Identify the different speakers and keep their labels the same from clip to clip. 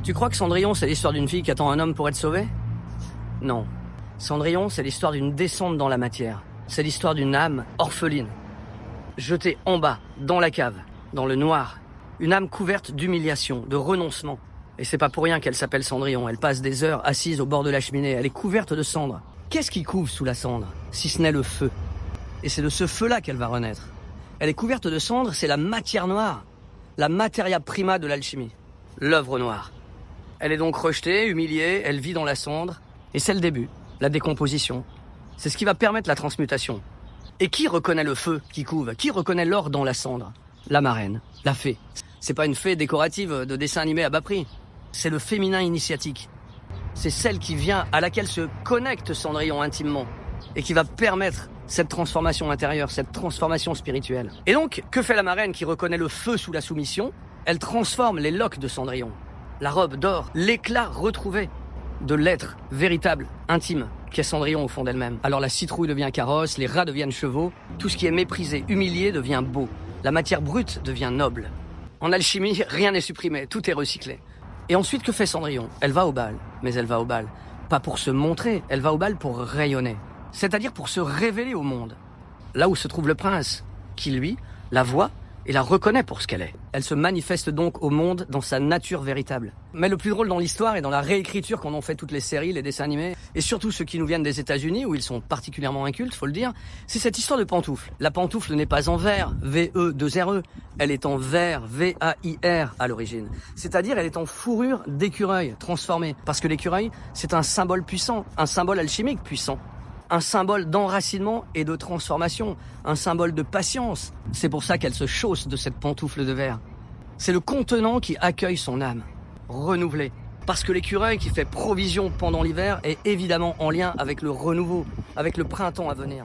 Speaker 1: Tu crois que Cendrillon, c'est l'histoire d'une fille qui attend un homme pour être sauvée? Non. Cendrillon, c'est l'histoire d'une descente dans la matière. C'est l'histoire d'une âme orpheline, jetée en bas, dans la cave, dans le noir. Une âme couverte d'humiliation, de renoncement. Et c'est pas pour rien qu'elle s'appelle Cendrillon. Elle passe des heures assise au bord de la cheminée. Elle est couverte de cendres. Qu'est-ce qui couve sous la cendre, si ce n'est le feu? Et c'est de ce feu-là qu'elle va renaître. Elle est couverte de cendres, c'est la matière noire, la materia prima de l'alchimie, l'œuvre noire. Elle est donc rejetée, humiliée, elle vit dans la cendre, et c'est le début, la décomposition. C'est ce qui va permettre la transmutation. Et qui reconnaît le feu qui couve? Qui reconnaît l'or dans la cendre? La marraine, la fée. C'est pas une fée décorative de dessin animé à bas prix. C'est le féminin initiatique. C'est celle qui vient, à laquelle se connecte Cendrillon intimement, et qui va permettre cette transformation intérieure, cette transformation spirituelle. Et donc, que fait la marraine qui reconnaît le feu sous la soumission? Elle transforme les loques de Cendrillon, la robe d'or, l'éclat retrouvé de l'être véritable, intime, qu'est Cendrillon au fond d'elle-même. Alors la citrouille devient carrosse, les rats deviennent chevaux, tout ce qui est méprisé, humilié devient beau, la matière brute devient noble. En alchimie, rien n'est supprimé, tout est recyclé. Et ensuite, que fait Cendrillon? Elle va au bal, mais elle va au bal pas pour se montrer, elle va au bal pour rayonner. C'est-à-dire pour se révéler au monde. Là où se trouve le prince, qui lui, la voit et la reconnaît pour ce qu'elle est. Elle se manifeste donc au monde dans sa nature véritable. Mais le plus drôle dans l'histoire et dans la réécriture qu'en ont fait toutes les séries, les dessins animés, et surtout ceux qui nous viennent des États-Unis, où ils sont particulièrement incultes, faut le dire, c'est cette histoire de pantoufle. La pantoufle n'est pas en verre, V-E-2-R-E, elle est en verre, V-A-I-R à l'origine. C'est-à-dire elle est en fourrure d'écureuil, transformée. Parce que l'écureuil, c'est un symbole puissant, un symbole alchimique puissant. Un symbole d'enracinement et de transformation, un symbole de patience. C'est pour ça qu'elle se chausse de cette pantoufle de verre. C'est le contenant qui accueille son âme, renouvelée. Parce que l'écureuil qui fait provision pendant l'hiver est évidemment en lien avec le renouveau, avec le printemps à venir.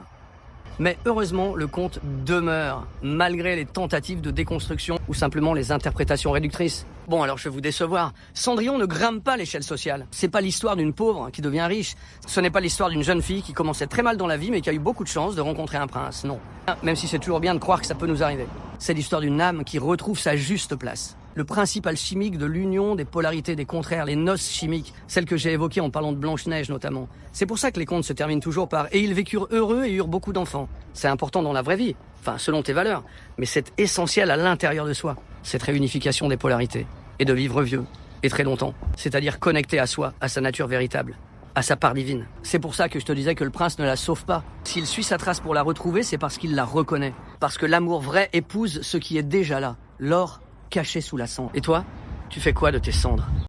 Speaker 1: Mais heureusement, le conte demeure, malgré les tentatives de déconstruction ou simplement les interprétations réductrices. Bon, alors je vais vous décevoir. Cendrillon ne grimpe pas l'échelle sociale. C'est pas l'histoire d'une pauvre qui devient riche. Ce n'est pas l'histoire d'une jeune fille qui commençait très mal dans la vie mais qui a eu beaucoup de chance de rencontrer un prince. Non. Même si c'est toujours bien de croire que ça peut nous arriver. C'est l'histoire d'une âme qui retrouve sa juste place. Le principe alchimique de l'union des polarités, des contraires, les noces chimiques, celles que j'ai évoquées en parlant de Blanche-Neige notamment. C'est pour ça que les contes se terminent toujours par « et ils vécurent heureux et eurent beaucoup d'enfants ». C'est important dans la vraie vie, enfin selon tes valeurs, mais c'est essentiel à l'intérieur de soi, cette réunification des polarités, et de vivre vieux, et très longtemps, c'est-à-dire connecté à soi, à sa nature véritable, à sa part divine. C'est pour ça que je te disais que le prince ne la sauve pas. S'il suit sa trace pour la retrouver, c'est parce qu'il la reconnaît, parce que l'amour vrai épouse ce qui est déjà là, l'or caché sous la cendre. Et toi, tu fais quoi de tes cendres ?